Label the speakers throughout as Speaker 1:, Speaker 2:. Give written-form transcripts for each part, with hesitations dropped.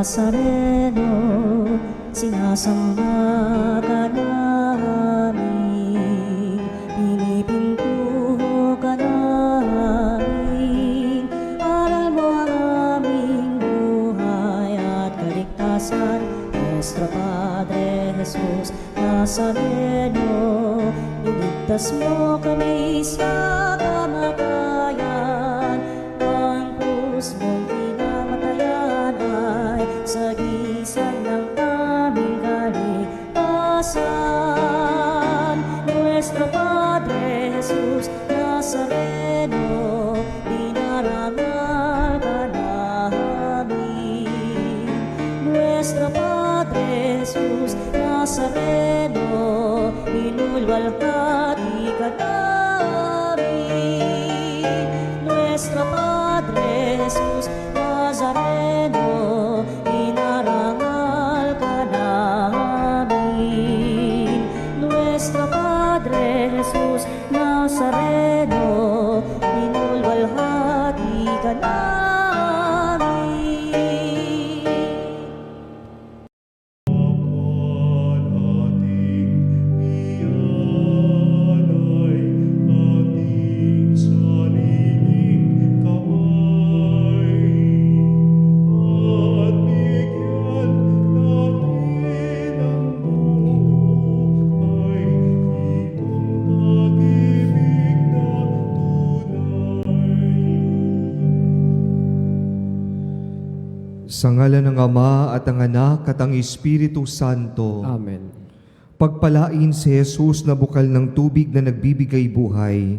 Speaker 1: Nazareno, sinasamba ka namin, pinipintuho ka namin. Aral mo ang aming buhay at kaligtasan, Nuestro Padre Jesus Nazareno, iligtas mo kami sa kamatayan. Ang krus mong pinamatayan ay sagisag ng aming kaligtasan. Nuestro Padre Jesus Nazareno, dinarangal ka namin. Nuestro Padre Jesus Nazareno, inulwalhati ka namin. Nuestro Padre Jesus Nazareno, inarangal ka namin. Nuestro Padre Jesus Nazareno, inulwalhati ka namin.
Speaker 2: Sa ngalan ng Ama at ang Anak at ang Espiritu Santo.
Speaker 3: Amen.
Speaker 2: Pagpalain si Jesus na bukal ng tubig na nagbibigay buhay,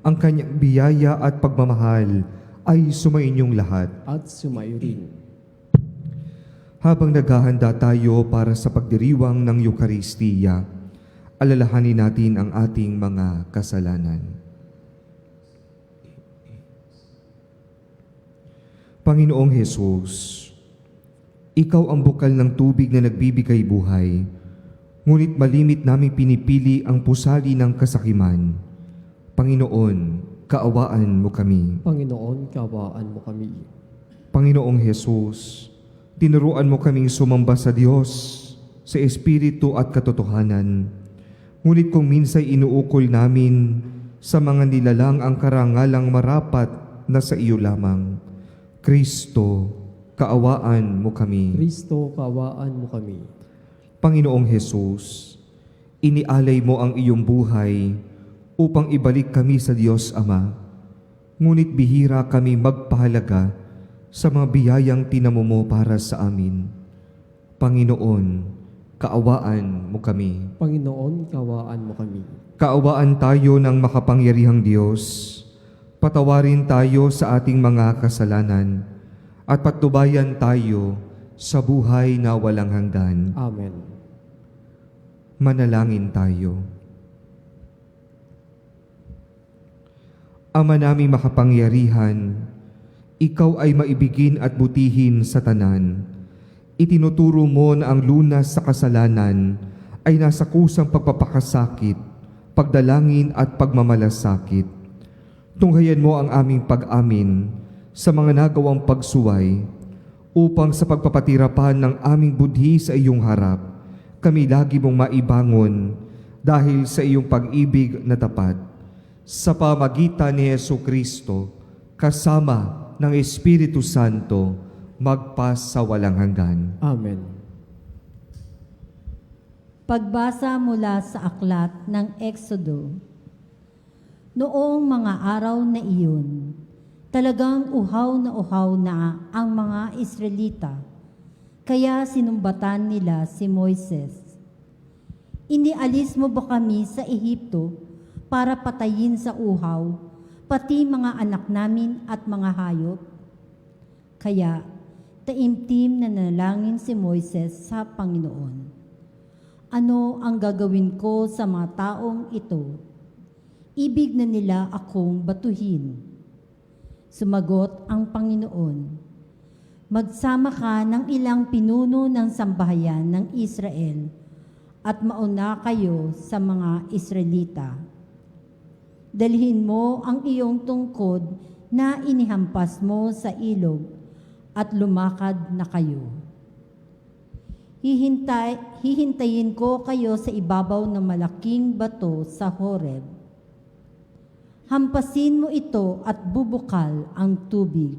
Speaker 2: ang kanyang biyaya at pagmamahal ay sumainyong lahat.
Speaker 3: At sumayo rin.
Speaker 2: Habang naghahanda tayo para sa pagdiriwang ng Eukaristiya, alalahanin natin ang ating mga kasalanan. Panginoong Jesus, Ikaw ang bukal ng tubig na nagbibigay buhay, ngunit malimit naming pinipili ang pusali ng kasakiman. Panginoon, kaawaan mo kami.
Speaker 3: Panginoon, kaawaan mo kami.
Speaker 2: Panginoong Jesus, tinuruan mo kaming sumamba sa Diyos, sa Espiritu at katotohanan. Ngunit kung minsay inuukol namin sa mga nilalang ang karangalang marapat na sa iyo lamang, Kristo, kaawaan mo kami.
Speaker 3: Kristo, kaawaan mo kami.
Speaker 2: Panginoong Jesus, inialay mo ang iyong buhay upang ibalik kami sa Diyos Ama. Ngunit bihira kami magpahalaga sa mga biyayang tinamo mo para sa amin. Panginoon, kaawaan mo kami.
Speaker 3: Panginoon, kaawaan mo kami.
Speaker 2: Kaawaan tayo ng makapangyarihang Diyos. Patawarin tayo sa ating mga kasalanan at patnubayan tayo sa buhay na walang hanggan.
Speaker 3: Amen.
Speaker 2: Manalangin tayo. Ama naming makapangyarihan, Ikaw ay maibigin at butihin sa tanan. Itinuturo mo na ang lunas sa kasalanan ay nasa kusang pagpapakasakit, pagdalangin at pagmamalasakit. Tunghayan mo ang aming pag-amin sa mga nagawang pagsuway upang sa pagpapatirapan ng aming budhi sa iyong harap, kami lagi mong maibangon dahil sa iyong pag-ibig na tapat. Sa pamagitan ni Jesucristo, kasama ng Espiritu Santo, magpas sa walang hanggan.
Speaker 3: Amen.
Speaker 1: Pagbasa mula sa aklat ng Exodo. Noong mga araw na iyon, talagang uhaw na ang mga Israelita, kaya sinumbatan nila si Moises. Inialis mo ba kami sa Ehipto para patayin sa uhaw, pati mga anak namin at mga hayop? Kaya taimtim na nanalangin si Moises sa Panginoon. Ano ang gagawin ko sa mga taong ito? Ibig na nila akong batuhin. Sumagot ang Panginoon, magsama ka ng ilang pinuno ng sambahayan ng Israel at mauna kayo sa mga Israelita. Dalhin mo ang iyong tungkod na inihampas mo sa ilog at lumakad na kayo. Hihintayin ko kayo sa ibabaw ng malaking bato sa Horeb. Hampasin mo ito at bubukal ang tubig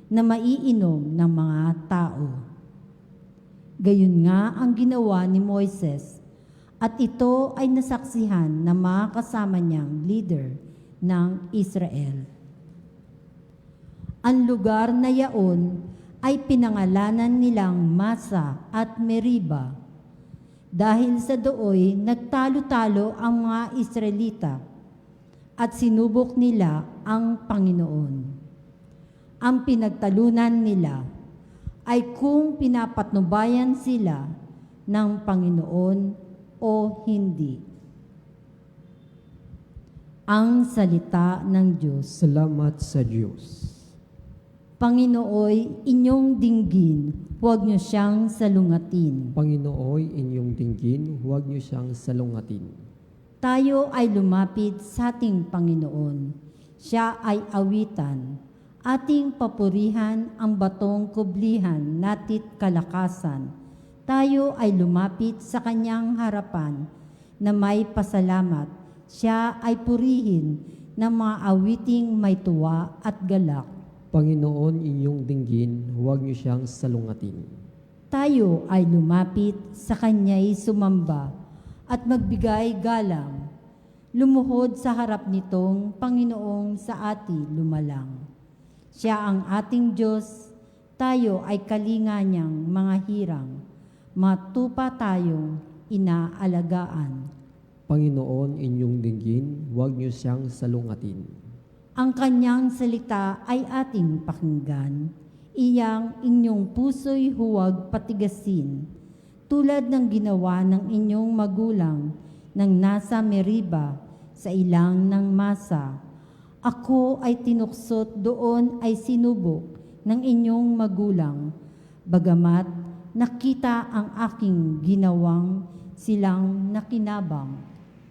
Speaker 1: na maiinom ng mga tao. Gayon nga ang ginawa ni Moises, at ito ay nasaksihan ng mga kasama niyang leader ng Israel. Ang lugar na yaon ay pinangalanan nilang Masa at Meriba, dahil sa dooy nagtalo-talo ang mga Israelita at sinubok nila ang Panginoon. Ang pinagtalunan nila ay kung pinapatnubayan sila ng Panginoon o hindi. Ang salita ng Diyos.
Speaker 3: Salamat sa Diyos.
Speaker 1: Panginooy, inyong dinggin, huwag niyo siyang salungatin.
Speaker 3: Panginooy, inyong dinggin, huwag niyo siyang salungatin.
Speaker 1: Tayo ay lumapit sa ating Panginoon. Siya ay awitan. Ating papurihan ang batong kublihan natit kalakasan. Tayo ay lumapit sa kanyang harapan na may pasalamat. Siya ay purihin ng mga awiting may tuwa at galak.
Speaker 3: Panginoon, inyong dinggin, huwag niyo siyang salungatin.
Speaker 1: Tayo ay lumapit sa kanya'y sumamba at magbigay galang. Lumuhod sa harap nitong Panginoong sa ati lumalang. Siya ang ating Diyos, tayo ay kalinga niyang mga hirang. Matupa tayong inaalagaan.
Speaker 3: Panginoon, inyong dinggin, huwag niyo siyang salungatin.
Speaker 1: Ang kanyang salita ay ating pakinggan. Iyang inyong puso'y huwag patigasin. Tulad ng ginawa ng inyong magulang nang nasa Meriba sa ilang ng Masa. Ako ay tinuksot doon ay sinubok ng inyong magulang. Bagamat nakita ang aking ginawang silang nakinabang.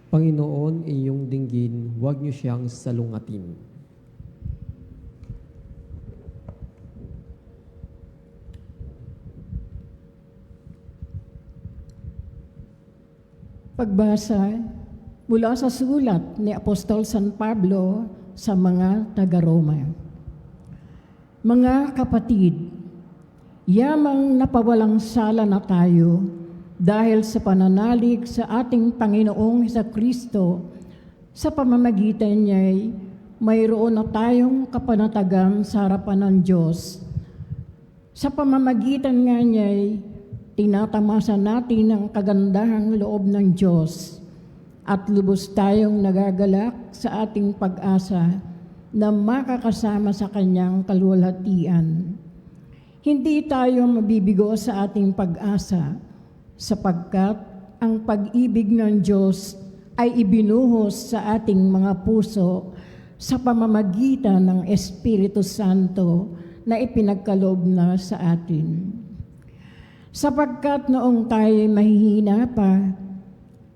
Speaker 3: Panginoon, inyong dinggin, huwag niyo siyang salungatin.
Speaker 4: Pagbasa mula sa sulat ni Apostol San Pablo sa mga taga-Roma. Mga kapatid, yamang napawalang sala na tayo dahil sa pananalig sa ating Panginoong Hesukristo. Sa pamamagitan niya'y mayroon na tayong kapanatagan sa harapan ng Diyos. Sa pamamagitan nga niya'y tinatamasa natin ang kagandahang loob ng Diyos at lubos tayong nagagalak sa ating pag-asa na makakasama sa Kanyang kaluwalhatian. Hindi tayo mabibigo sa ating pag-asa sapagkat ang pag-ibig ng Diyos ay ibinuhos sa ating mga puso sa pamamagitan ng Espiritu Santo na ipinagkaloob na sa atin. Sapagkat noong tayo'y mahihina pa,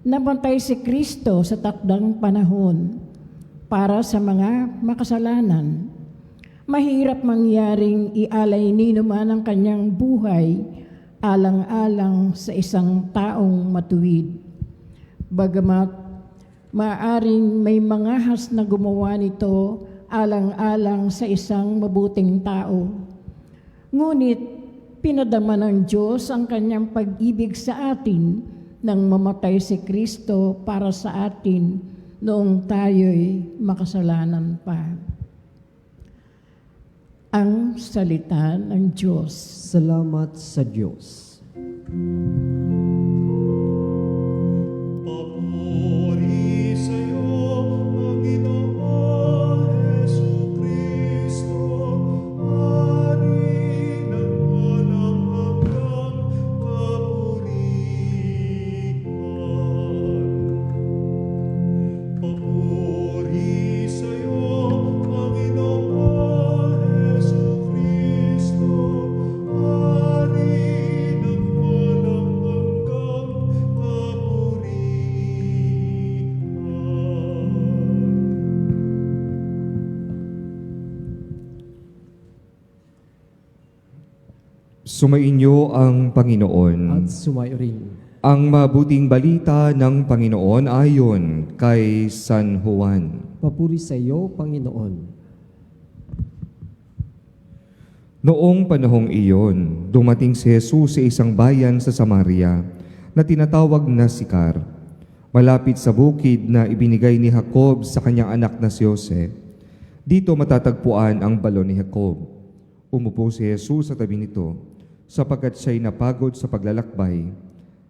Speaker 4: namatay si Kristo sa takdang panahon para sa mga makasalanan. Mahirap mangyaring ialay ninuman ang kanyang buhay alang-alang sa isang taong matuwid. Bagamat maaring may mangahas na gumawa nito alang-alang sa isang mabuting tao. Ngunit pinadama ng Diyos ang kanyang pag-ibig sa atin nang mamatay si Kristo para sa atin noong tayo'y makasalanan pa. Ang salita ng Diyos.
Speaker 3: Salamat sa Diyos.
Speaker 5: Papuri sa'yo, Panginoon Hesukristo, Hari ng walang hanggang kapurihan. Papuri sa'yo, Panginoon Hesukristo, Hari ng walang hanggang
Speaker 2: Sumainyo ang Panginoon.
Speaker 3: at sumayo rin.
Speaker 2: Ang mabuting balita ng Panginoon ayon kay San Juan.
Speaker 3: Papuri sa iyo, Panginoon.
Speaker 2: Noong panahong iyon, dumating si Jesus sa isang bayan sa Samaria na tinatawag na Sicar, malapit sa bukid na ibinigay ni Jacob sa kanyang anak na si Jose. Dito matatagpuan ang balon ni Jacob. Umupo si Jesus sa tabi nito, sapagkat siya'y napagod sa paglalakbay.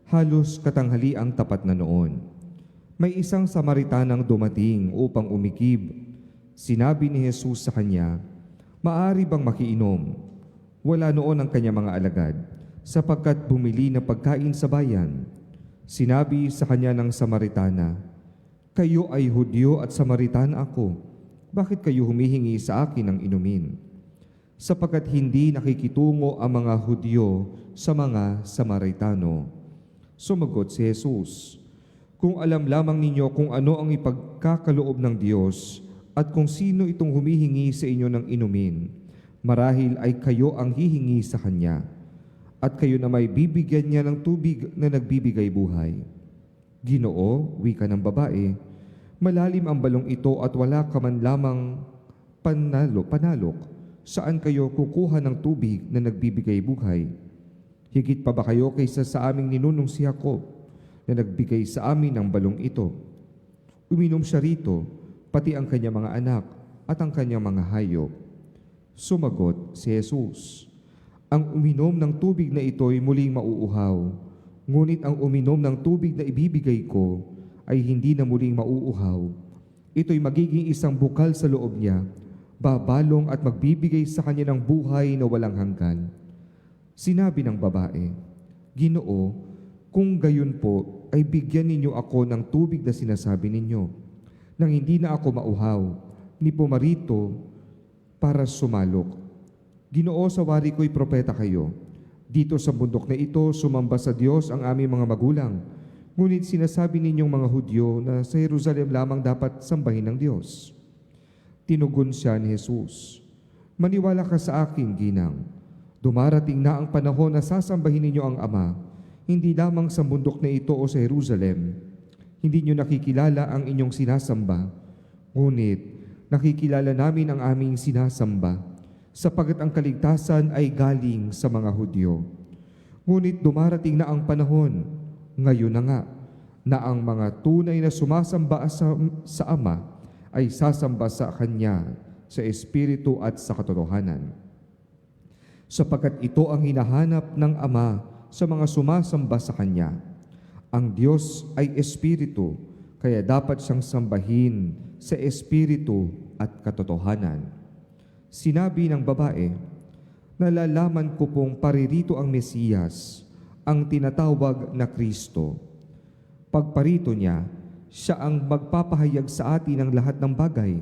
Speaker 2: Halos katanghali ang tapat na noon. May isang Samaritanang dumating upang umikib. Sinabi ni Jesus sa kanya, "Maari bang makiinom?" Wala noon ang kanyang mga alagad, sapagkat bumili ng pagkain sa bayan. Sinabi sa kanya ng Samaritana, "Kayo ay Hudyo at Samaritana ako. Bakit kayo humihingi sa akin ng inumin?" Sapagkat hindi nakikitungo ang mga Hudyo sa mga Samaritano. Sumagot si Jesus, "Kung alam lamang ninyo kung ano ang ipagkakaloob ng Diyos at kung sino itong humihingi sa inyo ng inumin, marahil ay kayo ang hihingi sa Kanya at kayo na may bibigyan niya ng tubig na nagbibigay buhay." "Ginoo," wika ng babae, "malalim ang balong ito at wala ka man lamang panalok. Saan kayo kukuha ng tubig na nagbibigay buhay? Higit pa ba kayo kaysa sa aming ninunong si Jacob na nagbigay sa amin ng balong ito? Uminom siya rito, pati ang kanyang mga anak at ang kanyang mga hayop." Sumagot si Jesus, "Ang uminom ng tubig na ito'y muling mauuhaw, ngunit ang uminom ng tubig na ibibigay ko ay hindi na muling mauuhaw. Ito'y magiging isang bukal sa loob niya, babalong at magbibigay sa kanya ng buhay na walang hanggan." Sinabi ng babae, "Ginoo, kung gayon po, ay bigyan ninyo ako ng tubig na sinasabi ninyo, nang hindi na ako mauhaw, ni pumarito para sumalok. Ginoo, sa wari ko'y propeta kayo. Dito sa bundok na ito, sumamba sa Diyos ang aming mga magulang. Ngunit sinasabi ninyong mga Hudyo na sa Jerusalem lamang dapat sambahin ng Diyos." Tinugon siya ni Jesus, "Maniwala ka sa akin, ginang. Dumarating na ang panahon na sasambahin ninyo ang Ama, hindi lamang sa bundok na ito o sa Jerusalem. Hindi nyo nakikilala ang inyong sinasamba, ngunit nakikilala namin ang aming sinasamba, sapagkat ang kaligtasan ay galing sa mga Hudyo. Ngunit dumarating na ang panahon, ngayon na nga, na ang mga tunay na sumasamba sa Ama ay sasamba sa Kanya sa Espiritu at sa katotohanan. Sapagkat ito ang hinahanap ng Ama sa mga sumasamba sa Kanya. Ang Diyos ay Espiritu, kaya dapat siyang sambahin sa Espiritu at katotohanan." Sinabi ng babae, "Nalalaman ko pong paririto ang Mesiyas, ang tinatawag na Kristo. Pagparito niya, siya ang magpapahayag sa atin ng lahat ng bagay.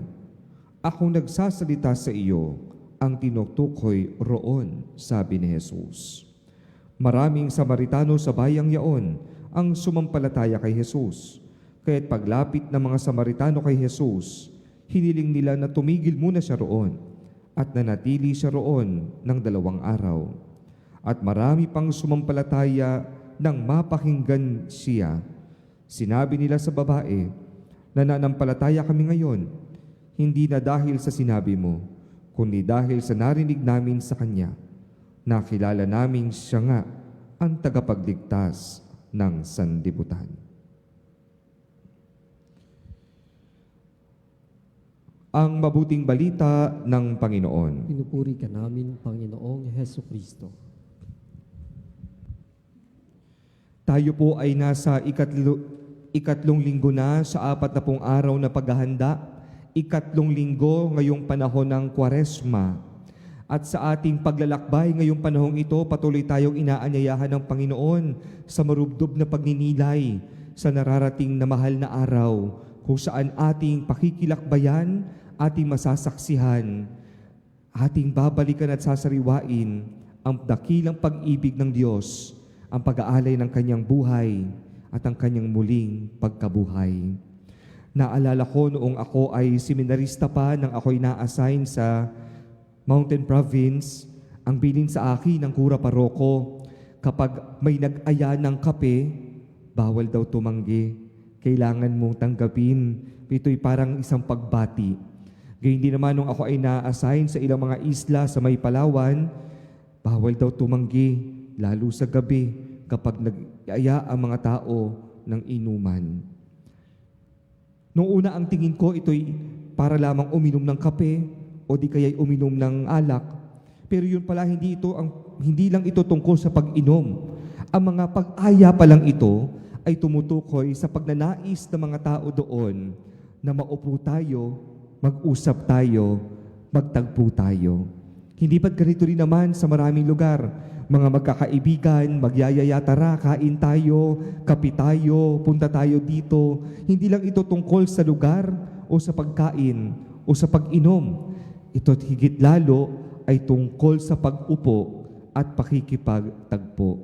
Speaker 2: Akong nagsasalita sa iyo, ang tinutukoy roon," sabi ni Jesus. Maraming Samaritano sa bayang yaon ang sumampalataya kay Jesus. Kaya't paglapit ng mga Samaritano kay Jesus, hiniling nila na tumigil muna siya roon at nanatili siya roon ng 2 araw. At marami pang sumampalataya nang mapakinggan siya. Sinabi nila sa babae, "Nananampalataya kami ngayon, hindi na dahil sa sinabi mo, kundi dahil sa narinig namin sa Kanya. Nakilala namin siya nga ang tagapagligtas ng sanlibutan." Ang mabuting balita ng Panginoon.
Speaker 3: Pinupuri ka namin, Panginoong Heso Kristo.
Speaker 2: Tayo po ay nasa ikatlong linggo na sa 40 araw na paghahanda, ikatlong linggo ngayong panahon ng Kwaresma. At sa ating paglalakbay ngayong panahong ito, patuloy tayong inaanyayahan ng Panginoon sa marubdob na pagninilay sa nararating na mahal na araw, kung saan ating pakikilakbayan, ating masasaksihan, ating babalikan at sasariwain ang dakilang pag-ibig ng Diyos, ang pag-aalay ng Kanyang buhay at ang Kanyang muling pagkabuhay. Naalala ko noong ako ay seminarista pa, nang ako'y na-assign sa Mountain Province, Ang bilin sa akin ng kura paroko, kapag may nag-aya ng kape, bawal daw tumanggi. Kailangan mong tanggapin. Ito'y parang isang pagbati. Gayun din naman nung ako ay na-assign sa ilang mga isla sa may Palawan, bawal daw tumanggi, lalo sa gabi kapag nag-aya ang mga tao ng inuman. Noong una ang tingin ko, ito'y para lamang uminom ng kape o di kaya'y uminom ng alak. Pero yun pala, hindi lang ito tungkol sa pag-inom. Ang mga pag-aya pa lang ito ay tumutukoy sa pagnanais ng mga tao doon na maupo tayo, mag-usap tayo, magtagpo tayo. Hindi ba't ganito rin naman sa maraming lugar? Mga magkakaibigan, magyayaya, tara, kain tayo, kape tayo, punta tayo dito. Hindi lang ito tungkol sa lugar o sa pagkain o sa pag-inom. Ito't higit lalo ay tungkol sa pag-upo at pakikipagtagpo.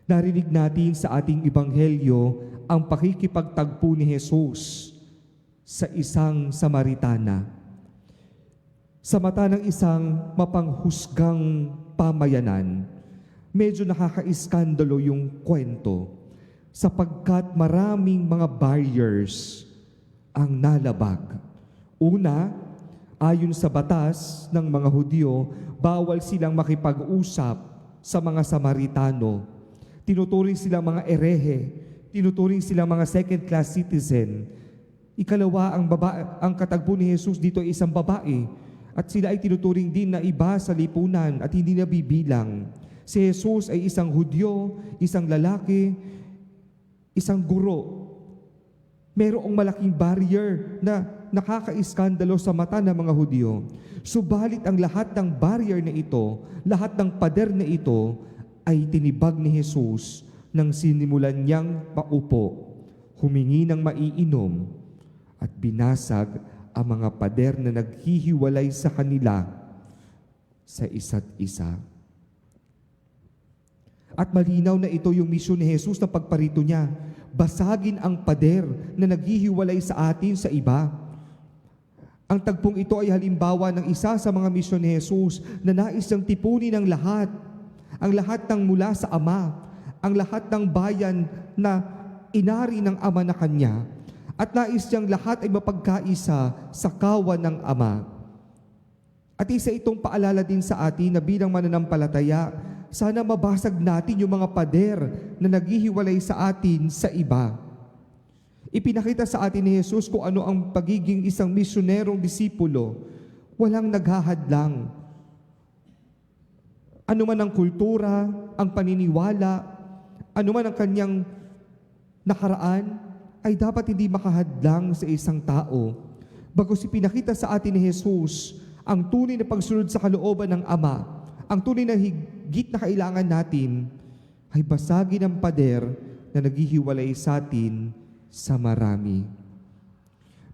Speaker 2: Narinig natin sa ating ebanghelyo ang pakikipagtagpo ni Jesus sa isang Samaritana. Sa mata ng isang mapanghusgang pamayanan, medyo nakaka-iskandalo yung kwento sapagkat maraming mga barriers ang nalabag. Una, ayon sa batas ng mga Hudyo, bawal silang makipag-usap sa mga Samaritano. Tinuturing silang mga erehe, tinuturing silang mga second-class citizen. Ikalawa, ang katagpo ni Jesus dito ay isang babae at sila ay tinuturing din na iba sa lipunan at hindi nabibilang. Si Jesus ay isang Hudyo, isang lalaki, isang guro. Merong malaking barrier na nakaka-iskandalo sa mata ng mga Hudyo. Subalit ang lahat ng barrier na ito, lahat ng pader na ito, ay tinibag ni Jesus nang sinimulan niyang maupo, humingi ng maiinom, at binasag ang mga pader na naghihiwalay sa kanila sa isa't isa. At malinaw na ito yung misyon ni Jesus na pagparito niya. Basagin ang pader na naghihiwalay sa atin sa iba. Ang tagpong ito ay halimbawa ng isa sa mga misyon ni Jesus na nais niyang tipunin ang lahat. Ang lahat ng mula sa Ama, ang lahat ng bayan na inari ng Ama na Kanya, at nais niyang lahat ay mapagkaisa sa kawan ng Ama. At isa itong paalala din sa atin na bilang mananampalataya, sana mabasag natin yung mga pader na naghihiwalay sa atin sa iba. Ipinakita sa atin ni Jesus kung ano ang pagiging isang misyonerong disipulo. Walang naghahadlang. Ano man ang kultura, ang paniniwala, ano man ang kanyang nakaraan, ay dapat hindi makahadlang sa isang tao. Bagkus ipinakita sa atin ni Jesus ang tunay na pagsunod sa kalooban ng Ama, ang tunay na higit na kailangan natin ay basagin ang pader na naghihiwalay sa atin sa marami.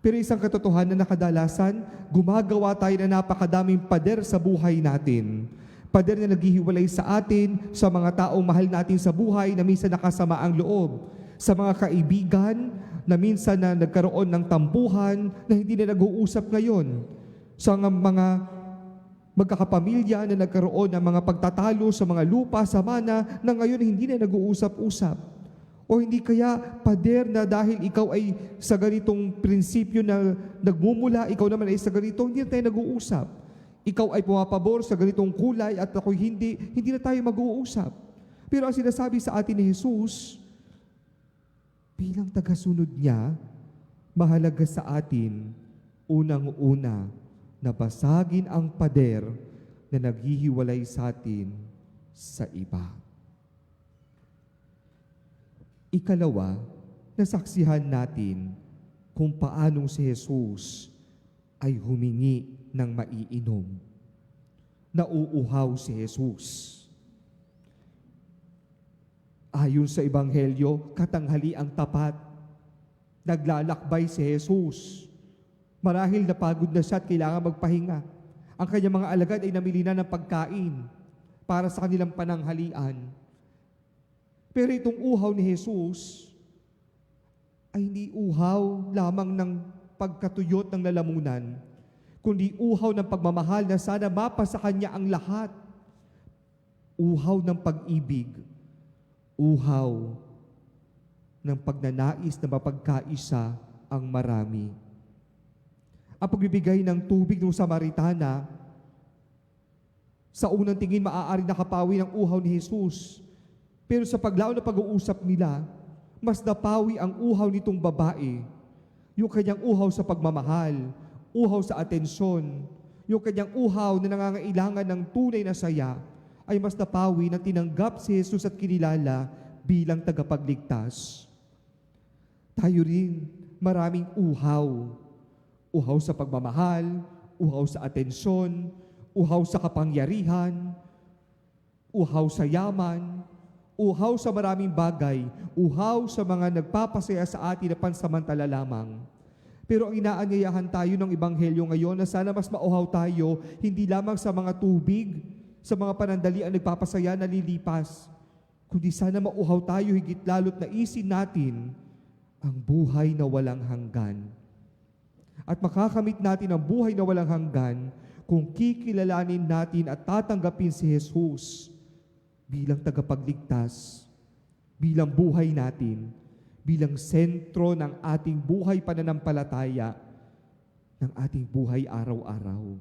Speaker 2: Pero isang katotohanan na kadalasan, gumagawa tayo na napakadaming pader sa buhay natin. Pader na naghihiwalay sa atin, sa mga taong mahal natin sa buhay na minsan nakasama ang loob. Sa mga kaibigan na minsan na nagkaroon ng tampuhan na hindi na nag-uusap ngayon. Sa mga magkakapamilya na nagkaroon ng mga pagtatalo sa mga lupa, sa mana, na ngayon hindi na nag-uusap-usap. O hindi kaya pader na dahil ikaw ay sa ganitong prinsipyo na nagmumula, ikaw naman ay sa ganito, hindi na tayo nag-uusap. Ikaw ay pumapabor sa ganitong kulay at ako'y hindi na tayo mag-uusap. Pero ang sinasabi sa atin ni Jesus, bilang tagasunod niya, mahalaga sa atin, unang-una, na basagin ang pader na naghihiwalay sa atin sa iba. Ikalawa, nasaksihan natin kung paanong si Jesus ay humingi ng maiinom. Nauuhaw si Jesus. Ayon sa Ebanghelyo, katanghali ang tapat. Naglalakbay si Jesus. Marahil napagod na siya at kailangan magpahinga. Ang kanyang mga alagad ay namili na ng pagkain para sa kanilang pananghalian. Pero itong uhaw ni Jesus ay hindi uhaw lamang ng pagkatuyot ng lalamunan, kundi uhaw ng pagmamahal na sana mapa sa kanya ang lahat. uhaw ng pag-ibig, uhaw ng pagnanais na mapagkaisa ang marami. Ang pagbibigay ng tubig ng Samaritana, sa unang tingin maaari nakapawi ng uhaw ni Jesus. Pero sa paglaon na pag-uusap nila, mas napawi ang uhaw nitong babae. Yung kanyang uhaw sa pagmamahal, uhaw sa atensyon, yung kanyang uhaw na nangangailangan ng tunay na saya, ay mas napawi na tinanggap si Jesus at kinilala bilang tagapagligtas. Tayo rin, maraming uhaw. Uhaw sa pagmamahal, uhaw sa atensyon, uhaw sa kapangyarihan, uhaw sa yaman, uhaw sa maraming bagay, uhaw sa mga nagpapasaya sa atin na pansamantala lamang. Pero ang inaanyayahan tayo ng Ebanghelyo ngayon na sana mas mauhaw tayo, hindi lamang sa mga tubig, sa mga panandali ang nagpapasaya na lilipas, kundi sana mauhaw tayo higit lalo't naisin natin ang buhay na walang hanggan. At makakamit natin ang buhay na walang hanggan kung kikilalanin natin at tatanggapin si Jesus bilang tagapagligtas, bilang buhay natin, bilang sentro ng ating buhay pananampalataya, ng ating buhay araw-araw.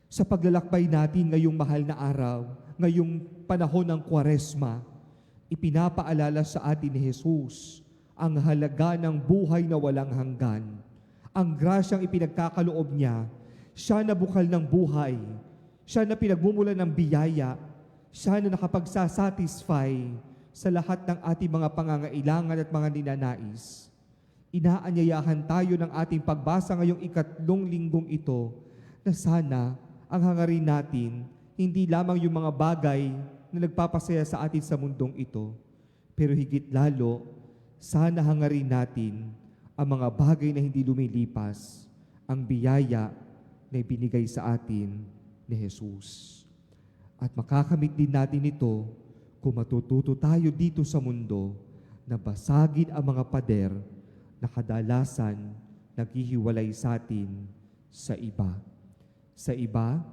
Speaker 2: Sa paglalakbay natin ngayong mahal na araw, ngayong panahon ng Kwaresma, ipinapaalala sa atin ni Jesus ang halaga ng buhay na walang hanggan. Ang grasyang ipinagkakaloob niya, siya na bukal ng buhay, siya na pinagmumulan ng biyaya, siya na nakapagsasatisfy sa lahat ng ating mga pangangailangan at mga ninanais. Inaanyayahan tayo ng ating pagbasa ngayong 3 linggong ito na sana ang hangarin natin hindi lamang yung mga bagay na nagpapasaya sa atin sa mundong ito, pero higit lalo, sana hangarin natin ang mga bagay na hindi lumilipas, ang biyaya na ibinigay sa atin ni Jesus. At makakamit din natin ito kung matututo tayo dito sa mundo na basagin ang mga pader na kadalasan naghihiwalay sa atin sa iba. Sa iba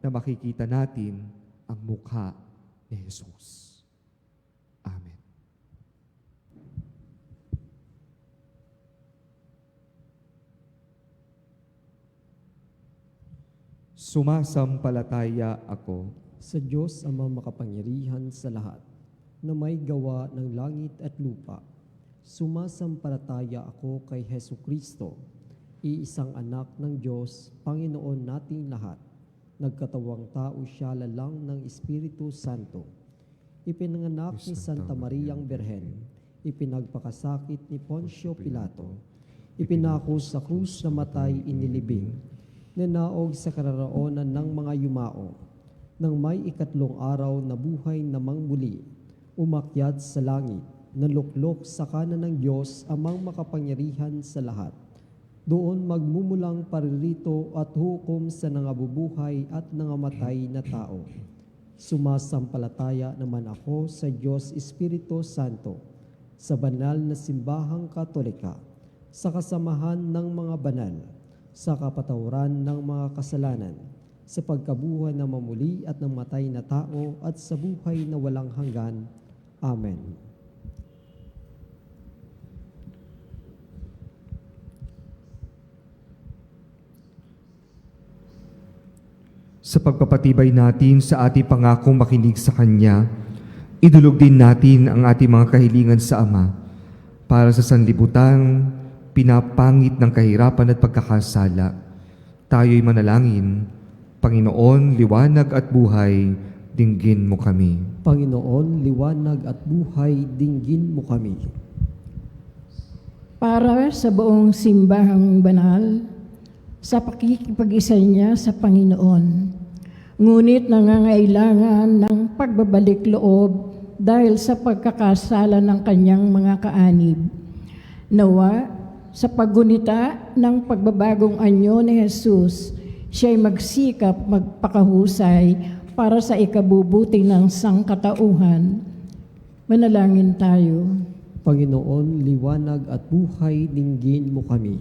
Speaker 2: na makikita natin ang mukha ni Jesus. Amen. Sumasampalataya ako
Speaker 3: Sa Diyos Amang makapangyarihan sa lahat, na may gawa ng langit at lupa. Sumasampalataya ako kay Hesu Kristo, iisang anak ng Diyos, Panginoon nating lahat. Nagkatawang tao siya lalang ng Espiritu Santo. Ipinanganak ni Santa Mariang Berhen, ipinagpakasakit ni Poncio Pilato, ipinako sa krus na matay inilibing, nanaog sa kararoonan ng mga yumao, nang may 3 araw na buhay namang muli, umakyat sa langit, naluklok sa kanan ng Diyos Amang makapangyarihan sa lahat. Doon magmumulang paririto at hukom sa nangabubuhay at nangamatay na tao. Sumasampalataya naman ako sa Diyos Espiritu Santo, sa banal na simbahang Katolika, sa kasamahan ng mga banal, sa kapatawaran ng mga kasalanan, sa pagkabuhay na mamuli at ng matay na tao at sa buhay na walang hanggan. Amen.
Speaker 2: Sa pagpapatibay natin sa ating pangakong makinig sa Kanya, idulog din natin ang ating mga kahilingan sa Ama para sa sanlibutan, pinapangit ng kahirapan at pagkakasala. Tayo'y manalangin. Panginoon, liwanag at buhay, dinggin mo kami.
Speaker 3: Panginoon, liwanag at buhay, dinggin mo kami.
Speaker 4: Para sa buong simbahang banal, sa pakikipag-isa niya sa Panginoon, ngunit nangangailangan ng pagbabalik loob dahil sa pagkakasala ng kanyang mga kaanib. Nawa, sa paggunita ng pagbabagong anyo ni Jesus, siya'y magsikap magpakahusay para sa ikabubuti ng sangkatauhan. Manalangin tayo.
Speaker 3: Panginoon, liwanag at buhay, dinggin mo kami.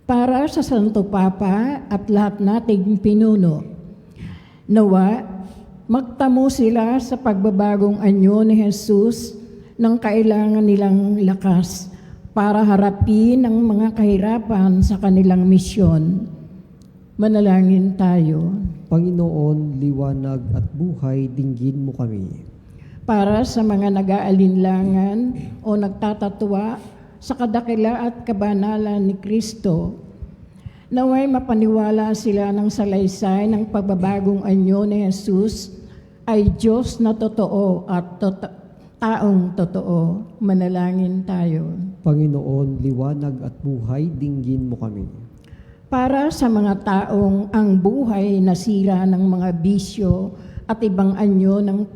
Speaker 4: Para sa Santo Papa at lahat nating pinuno, nawa Magtamo sila sa pagbabagong anyo ni Jesus ng kailangan nilang lakas para harapin ang mga kahirapan sa kanilang misyon. Manalangin tayo.
Speaker 3: Panginoon, liwanag at buhay, dinggin mo kami.
Speaker 4: Para sa mga nag-aalinlangan o nagtatatwa sa kadakila at kabanalan ni Kristo, naway mapaniwala sila ng salaysay ng pagbabagong anyo ni Jesus ay Diyos na totoo at taong totoo. Manalangin tayo.
Speaker 3: Panginoon, liwanag at buhay, dinggin mo kami.
Speaker 4: Para sa mga taong ang buhay nasira ng mga bisyo at ibang anyo ng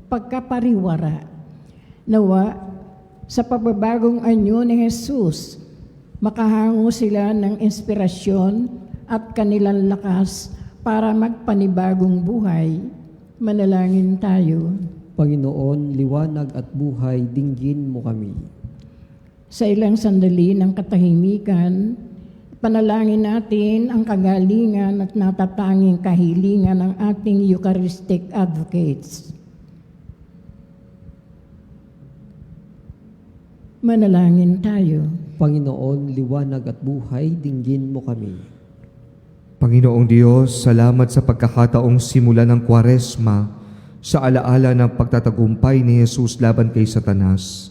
Speaker 4: pagkapariwara, nawa sa pagbabagong anyo ni Jesus, makahango sila ng inspirasyon at kanilang lakas para magpanibagong buhay. Manalangin tayo.
Speaker 3: Panginoon, liwanag at buhay, dinggin mo kami.
Speaker 4: Sa ilang sandali ng katahimikan, panalangin natin ang kagalingan at natatanging kahilingan ng ating Eucharistic advocates. Manalangin tayo.
Speaker 3: Panginoon, liwanag at buhay, dinggin mo kami.
Speaker 2: Panginoong Diyos, salamat sa pagkakataong simula ng Kwaresma sa alaala ng pagtatagumpay ni Jesus laban kay Satanas.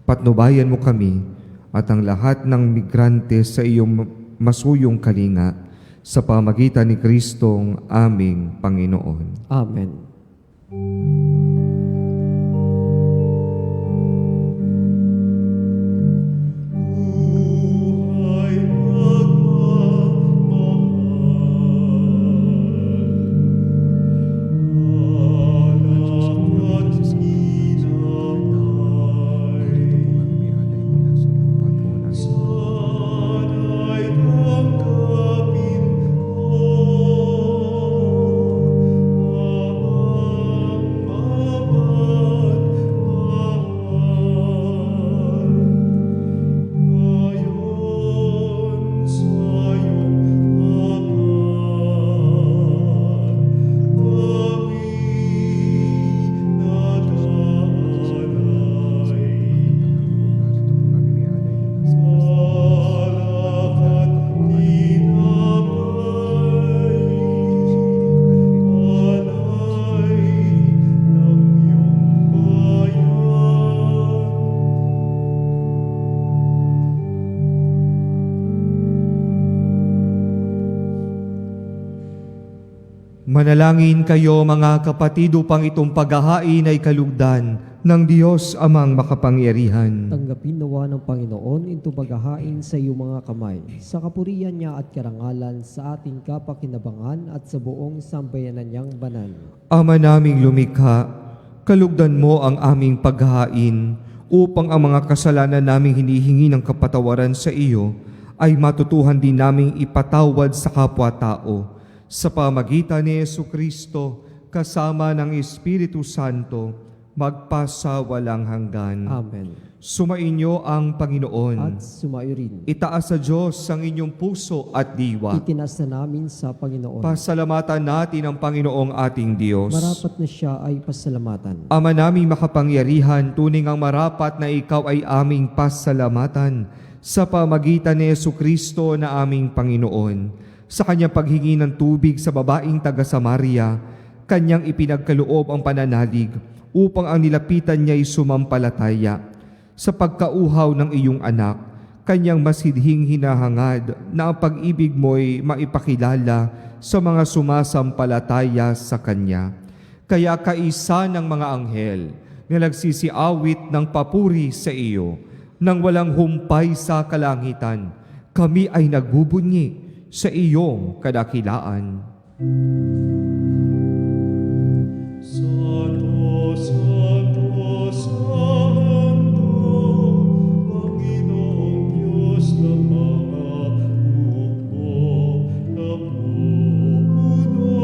Speaker 2: Patnubayan mo kami at ang lahat ng migrante sa iyong masuyong kalinga sa pamagitan ni Kristong aming Panginoon.
Speaker 3: Amen.
Speaker 5: Buhay magmahal, anak at inay, sana'y tanggapin mo
Speaker 2: Manalangin kayo mga kapatid upang itong paghahain ay kalugdan ng Diyos amang makapangyarihan.
Speaker 3: Tanggapin nawa ng Panginoon ito paghahain sa iyong mga kamay, sa kapurihan niya at karangalan sa ating kapakinabangan at sa buong sambayanan niyang banal.
Speaker 2: Ama naming lumikha, kalugdan mo ang aming paghahain upang ang mga kasalanan naming hinihingi ng kapatawaran sa iyo ay matutuhan din naming ipatawad sa kapwa-tao sa pamagitan ni Jesucristo kasama ng Espiritu Santo magpasawalang hanggan.
Speaker 3: Amen.
Speaker 2: Sumainyo ang Panginoon.
Speaker 3: At sumayo rin.
Speaker 2: Itaas sa Diyos ang inyong puso at diwa.
Speaker 3: Itinas na namin sa Panginoon.
Speaker 2: Pasalamatan natin ang Panginoong ating Diyos.
Speaker 3: Marapat na siya ay pasalamatan.
Speaker 2: Ama naming makapangyarihan, tuning ang marapat na ikaw ay aming pasalamatan sa pamagitan ni Jesucristo na aming Panginoon. Sa kanyang paghingi ng tubig sa babaeng taga-Samaria, kanyang ipinagkaloob ang pananalig upang ang nilapitan niya'y sumampalataya. Sa pagkauhaw ng iyong anak, kanyang masidhing hinahangad na ang pag-ibig mo'y maipakilala sa mga sumasampalataya sa kanya. Kaya kaisa ng mga anghel na nagsisiawit ng papuri sa iyo, nang walang humpay sa kalangitan, kami ay nagbubunyi sa iyong kadakilaan.
Speaker 5: Santo, Santo, Santo, Panginoong Diyos ng mga hukbo, napupuno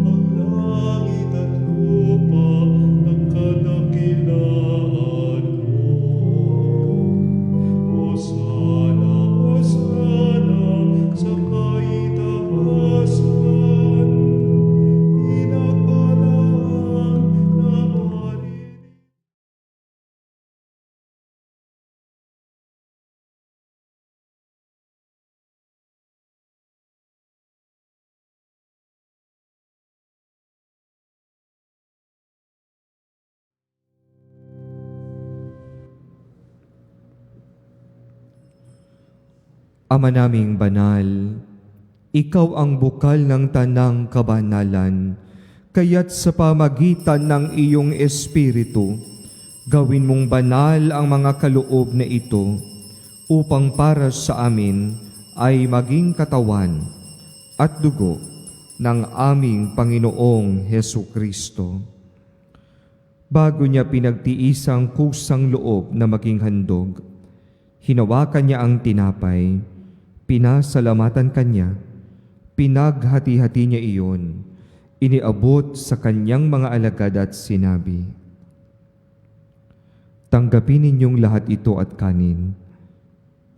Speaker 5: ang langit at lupa ng kadakilaan mo. Hosana, Hosana, sa kaitaasan,
Speaker 2: Ama naming banal, ikaw ang bukal ng tanang kabanalan, kaya't sa pamagitan ng iyong Espiritu, gawin mong banal ang mga kaloob na ito, upang para sa amin ay maging katawan at dugo ng aming Panginoong Hesu Kristo. Bago niya pinagtiis ang kusang loob na maging handog, hinawakan niya ang tinapay, pinasalamatan kanya, pinaghati-hati niya iyon, iniabot sa kanyang mga alagad at sinabi, "Tanggapin ninyong lahat ito at kanin.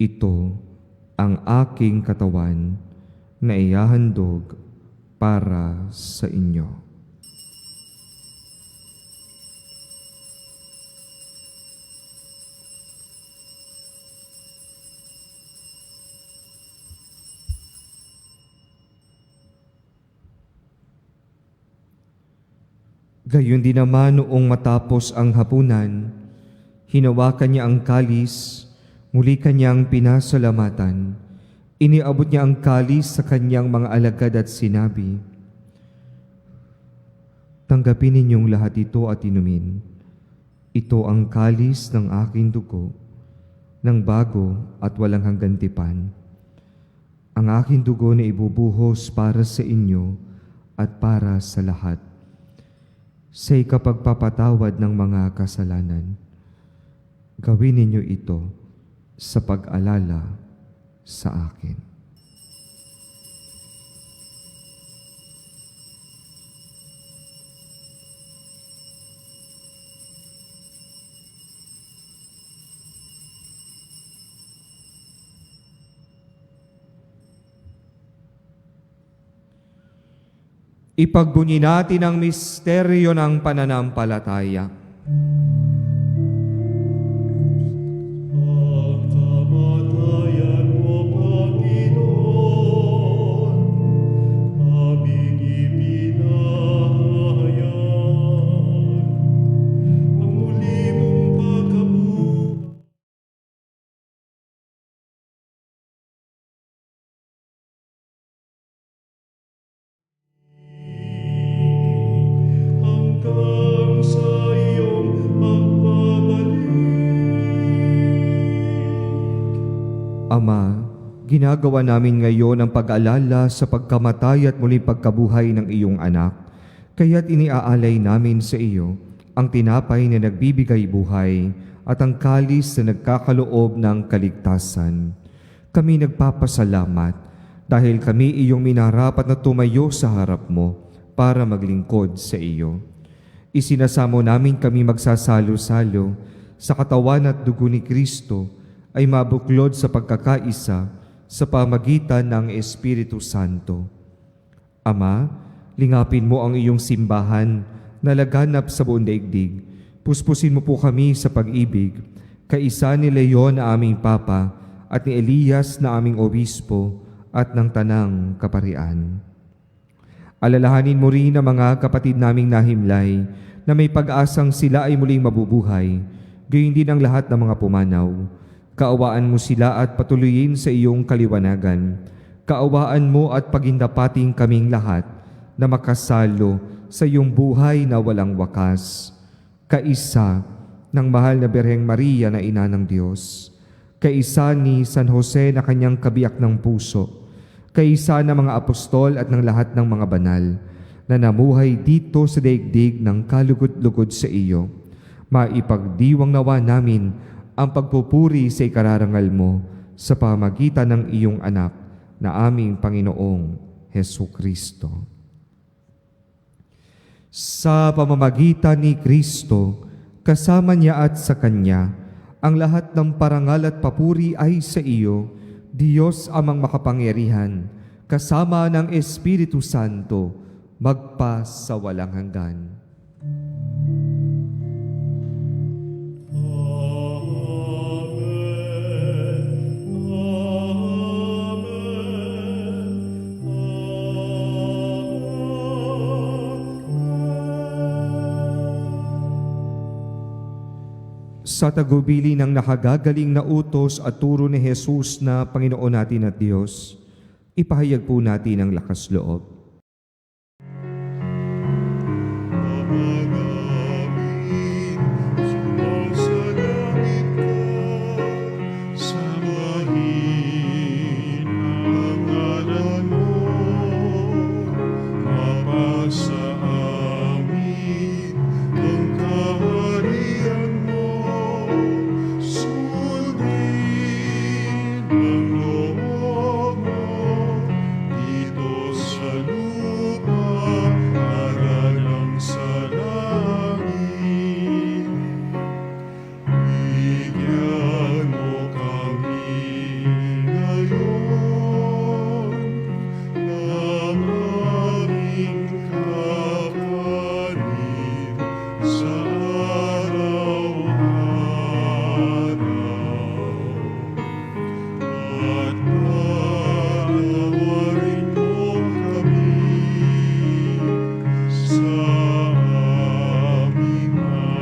Speaker 2: Ito ang aking katawan na ihahandog para sa inyo." Gayon din naman noong matapos ang hapunan, hinawakan niya ang kalis, muli kanyang pinasalamatan, iniabot niya ang kalis sa kanyang mga alagad at sinabi, "Tanggapin ninyong lahat ito at inumin. Ito ang kalis ng aking dugo, ng bago at walang hanggan tipan. Ang aking dugo na ibubuhos para sa inyo at para sa lahat, sa ikapagpapatawad ng mga kasalanan. Gawin ninyo ito sa pag-alala sa akin." Ipagbunyi natin ang misteryo ng pananampalataya.
Speaker 5: Ang kamatayan mo, Panginoon, aming ipinahayag. Ang muli mong pagkabuhay, hanggang sa iyong pagbabalik.
Speaker 2: Ama, ginagawa namin ngayon ang pag-alala sa pagkamatay at muling pagkabuhay ng iyong anak, kaya't iniaalay namin sa iyo ang tinapay na nagbibigay buhay at ang kalis na nagkakaloob ng kaligtasan. Kami nagpapasalamat dahil kami iyong minarapat na tumayo sa harap mo para maglingkod sa iyo. Isinasamo namin kami magsasalo-salo sa katawan at dugo ni Kristo ay mabuklod sa pagkakaisa sa pamagitan ng Espiritu Santo. Ama, lingapin mo ang iyong simbahan na laganap sa buong daigdig. Puspusin mo po kami sa pag-ibig, kaisa ni Leon na aming Papa at ni Elias na aming Obispo at ng Tanang Kaparian. Alalahanin mo rin ang mga kapatid naming nahimlay na may pag-asang sila ay muling mabubuhay, gayon din ang lahat ng mga pumanaw. Kaawaan mo sila at patuloyin sa iyong kaliwanagan. Kaawaan mo at pagindapating kaming lahat na makasalo sa iyong buhay na walang wakas. Kaisa ng mahal na Birheng Maria na Ina ng Diyos. Kaisa ni San Jose na kanyang kabiyak ng puso. Kaisa ng mga apostol at ng lahat ng mga banal na namuhay dito sa daigdig ng kalugod-lugod sa iyo. Maipagdiwang nawa namin ang pagpupuri sa ikararangal mo sa pamagitan ng iyong anak na aming Panginoong Hesu Kristo. Sa pamamagitan ni Kristo, kasama niya at sa Kanya, ang lahat ng parangal at papuri ay sa iyo, Diyos amang makapangyarihan, kasama ng Espiritu Santo, magpa sa walang hanggan. sa tagubili ng nakagagaling na utos at turo ni Jesus na Panginoon natin at Diyos, ipahayag po natin ang lakas loob.
Speaker 5: Ama namin, sumasalangit ka, sambahin ang ngalan mo, mapasa amin ang kaharian mo, sundin ang loob mo, dito sa lupa, para lang sa langit. Bigyan mo kami ngayon ng aming kakanin sa araw-araw. At patawarin mo kami sa aming mga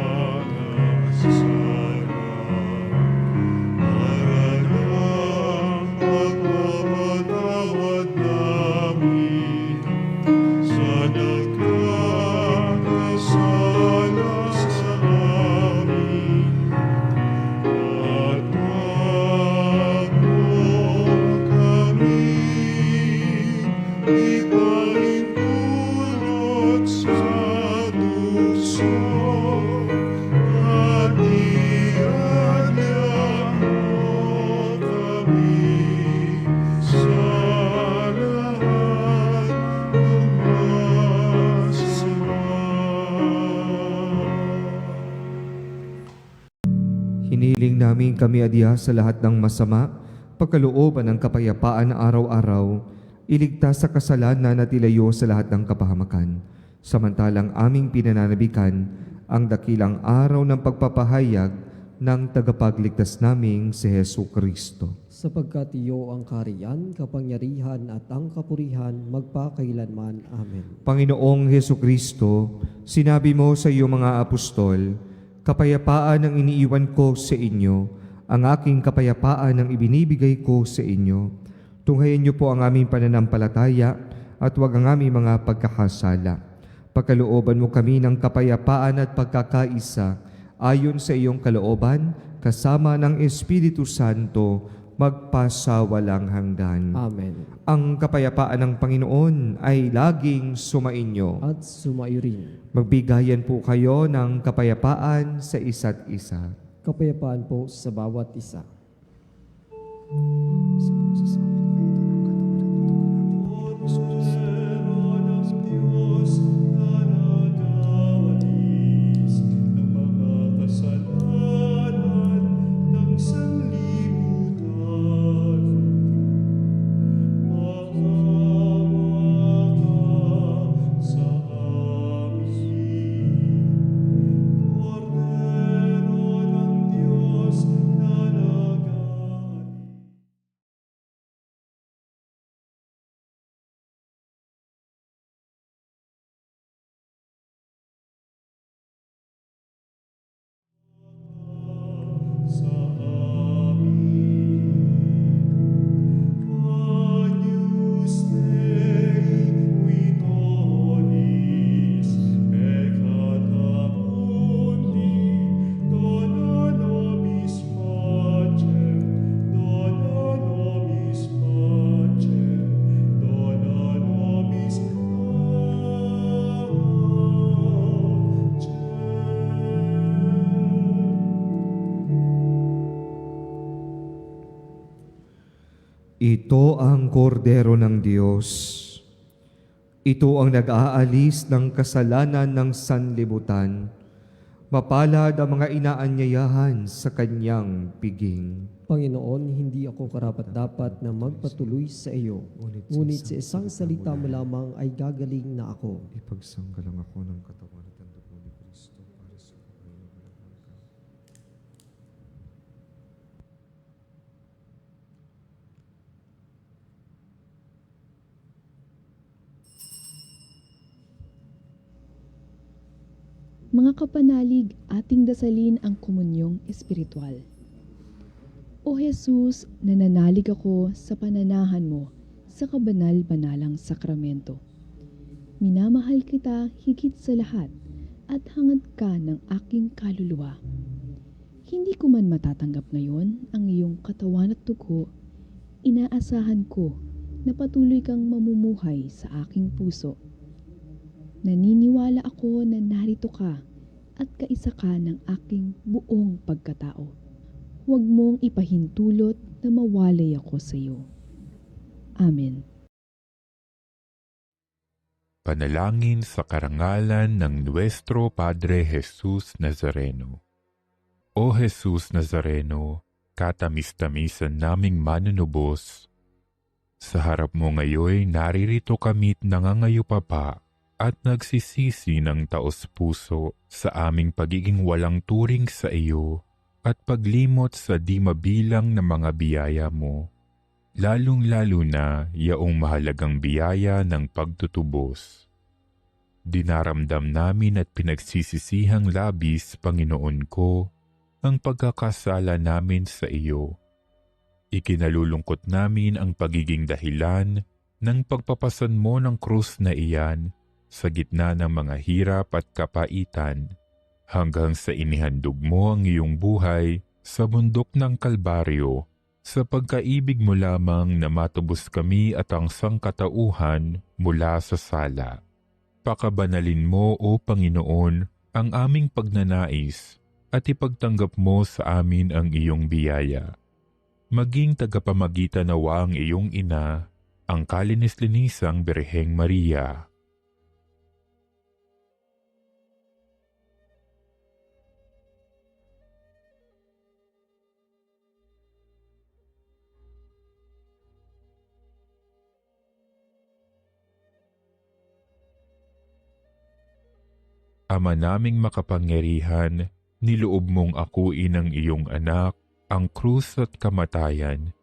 Speaker 5: kasalanan, para ng pagpapatawad namin sa nagkakasala sa amin. At wag mo kami ipahintulot sa tukso, at iadya mo kami sa lahat ng masama.
Speaker 2: Hiniling namin kami adya sa lahat ng masama, pagkalooban ng kapayapaan na araw-araw, iligtas sa kasalanan at ilayo sa lahat ng kapahamakan. Samantalang aming pinananabikan ang dakilang araw ng pagpapahayag ng tagapagligtas naming si Hesu Kristo.
Speaker 3: Sapagkat iyo ang kaharian, kapangyarihan at ang kapurihan magpakailanman. Amen.
Speaker 2: Panginoong Hesu Kristo, sinabi mo sa iyong mga apostol, kapayapaan ang iniiwan ko sa inyo, ang aking kapayapaan ang ibinibigay ko sa inyo. Tunghayan niyo po ang aming pananampalataya at huwag ang aming mga pagkakasala. Pagkalooban mo kami ng kapayapaan at pagkakaisa ayon sa iyong kalooban, kasama ng Espiritu Santo, magpasawalang hanggan.
Speaker 3: Amen.
Speaker 2: Ang kapayapaan ng Panginoon ay laging sumainyo.
Speaker 3: At sumayo rin.
Speaker 2: Magbigayan po kayo ng kapayapaan sa isa't isa.
Speaker 3: Kapayapaan po sa bawat isa.
Speaker 5: Cordero ng Diyos na nag-aalis ng mga kasalanan ng sanlibutan, maawa ka sa amin. Cordero ng Diyos na nag-aalis. Sa amin, Agnus Dei, qui tollis peccata mundi, dona nobis pacem, dona nobis pacem, dona nobis pacem.
Speaker 2: Ito ang kordero ng Diyos. Ito ang nag-aalis ng kasalanan ng sanlibutan. Mapalad ang mga inaanyayahan sa kanyang piging.
Speaker 3: Panginoon, hindi ako karapat-dapat na magpatuloy sa iyo. Ngunit sa isang salita mo lamang ay gagaling na ako.
Speaker 2: Ipagsanggalang ako ng katawan at ang dugo ni Kristo para sa buhay ng walang hanggan.
Speaker 6: Mga kapanalig, ating dasalin ang komunyong espiritual. O Jesus, nananalig ako sa pananahan mo sa kabanal-banalang sakramento. Minamahal kita higit sa lahat at hangad ka ng aking kaluluwa. Hindi ko man matatanggap ngayon ang iyong katawan at dugo, inaasahan ko na patuloy kang mamumuhay sa aking puso. Naniniwala ako na narito ka at kaisa ka ng aking buong pagkatao. Huwag mong ipahintulot na mawalay ako sa iyo. Amen.
Speaker 7: Panalangin sa karangalan ng Nuestro Padre Jesus Nazareno. O Jesus Nazareno, katamis-tamisan naming manunubos, sa harap mo ngayon naririto kami't nangangayupapa at nagsisisi ng taos-puso sa aming pagiging walang turing sa iyo at paglimot sa di mabilang na mga biyaya mo, lalong-lalo na yaong mahalagang biyaya ng pagtutubos. Dinaramdam namin at pinagsisisihang labis, Panginoon ko, ang pagkakasala namin sa iyo. Ikinalulungkot namin ang pagiging dahilan ng pagpapasan mo ng krus na iyan sa gitna ng mga hirap at kapaitan, hanggang sa inihandog mo ang iyong buhay sa bundok ng Kalbaryo, sa pagkaibig mo lamang na matubos kami at ang sangkatauhan mula sa sala. Pakabanalin mo, O Panginoon, ang aming pagnanais at ipagtanggap mo sa amin ang iyong biyaya. Maging tagapamagitan nawa ang iyong ina, ang kalinis-linisang Birheng Maria. Ama naming makapangyarihan, niloob mong akuin ang iyong anak, ang krus at kamatayan,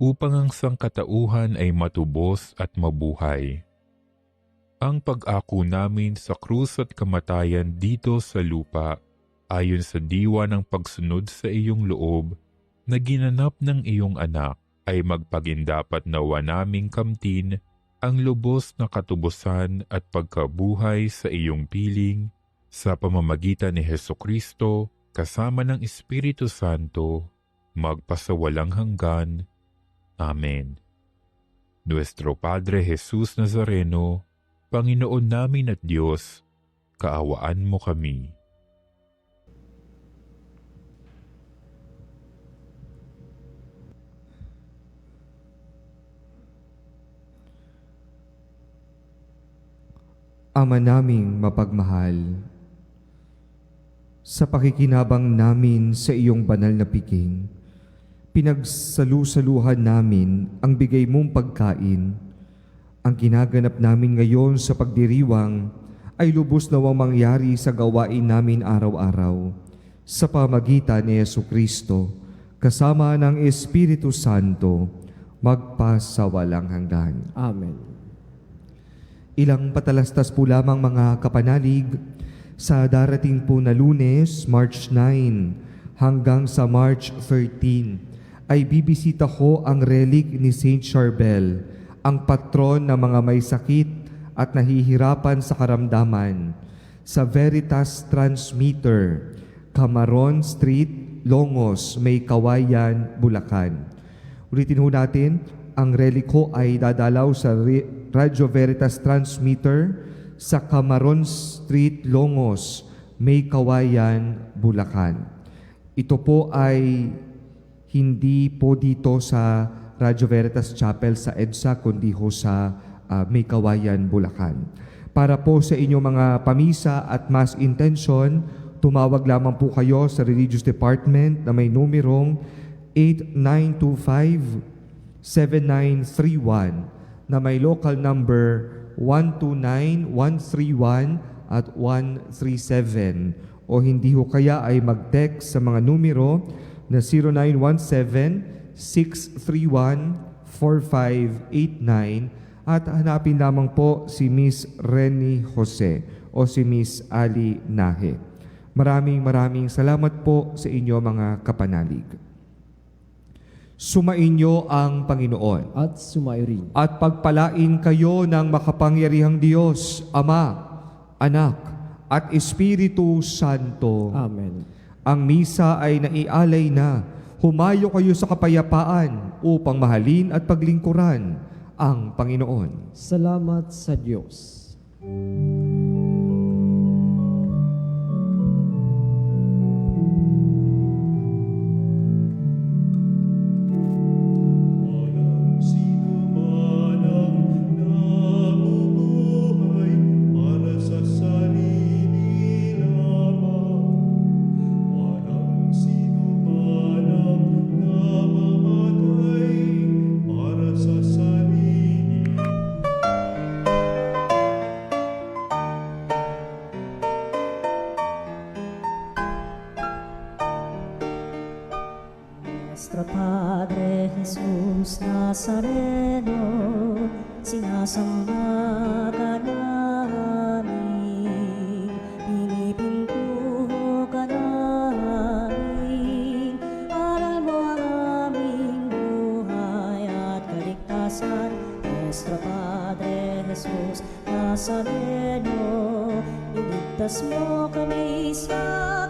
Speaker 7: upang ang sangkatauhan ay matubos at mabuhay. Ang pag-ako namin sa krus at kamatayan dito sa lupa, ayon sa diwa ng pagsunod sa iyong loob, na ginanap ng iyong anak, ay magpagindapat nawa naming kamtin ang lubos na katubusan at pagkabuhay sa iyong piling, sa pamamagitan ni Hesukristo, kasama ng Espiritu Santo, magpasawalang hanggan. Amen. Nuestro Padre Jesus Nazareno, Panginoon namin at Diyos, kaawaan mo kami.
Speaker 2: Ama naming mapagmahal, sa pakikinabang namin sa iyong banal na piking, pinagsalu-saluhan namin ang bigay mong pagkain. Ang ginaganap namin ngayon sa pagdiriwang ay lubos nawang mangyari sa gawain namin araw-araw sa pamagitan ni Jesucristo, kasama ng Espiritu Santo, magpasawalang hanggan.
Speaker 3: Amen.
Speaker 2: Ilang patalastas po lamang mga kapanalig, sa darating po na Lunes, March 9 hanggang sa March 13, ay bibisita ko ang relic ni Saint Charbel, ang patron ng mga may sakit at nahihirapan sa karamdaman, sa Veritas Transmitter, Camaron Street, Longos, May Kawayan, Bulacan. Ulitin ho natin, ang relic ko ay dadalaw sa Radio Veritas Transmitter sa Camaron Street, Longos, May Kawayan, Bulacan. Ito po ay hindi po dito sa Radio Veritas Chapel sa EDSA, kundi ho sa May Kawayan, Bulacan. Para po sa inyong mga pamisa at mass intention, tumawag lamang po kayo sa Religious Department na may numerong 8925-7931 na may local number 129, 131 at 137, o hindi ho kaya ay mag-text sa mga numero na 0917-631-4589 at hanapin lamang po si Miss Reni Jose o si Miss Ali Nahe. Maraming salamat po sa inyo mga kapanalig. Sumainyo ang Panginoon
Speaker 3: At sumairin.
Speaker 2: at pagpalain kayo ng makapangyarihang Diyos, Ama, Anak, at Espiritu Santo.
Speaker 3: Amen.
Speaker 2: Ang misa ay naialay na. Humayo kayo sa kapayapaan upang mahalin at paglingkuran ang Panginoon.
Speaker 3: Salamat sa Diyos.
Speaker 5: Walang sino man ang nabubuhay para sa sarili lamang. Walang sino man ang namamatay para sa sarili.
Speaker 8: Nuestro Padre Jesús Nazareno, sinasamba ka namin, pinipintuho ka namin, aral mo ang aming buhay at kaligtasan. Nuestro Padre Jesús Nazareno, iligtas mo kami sa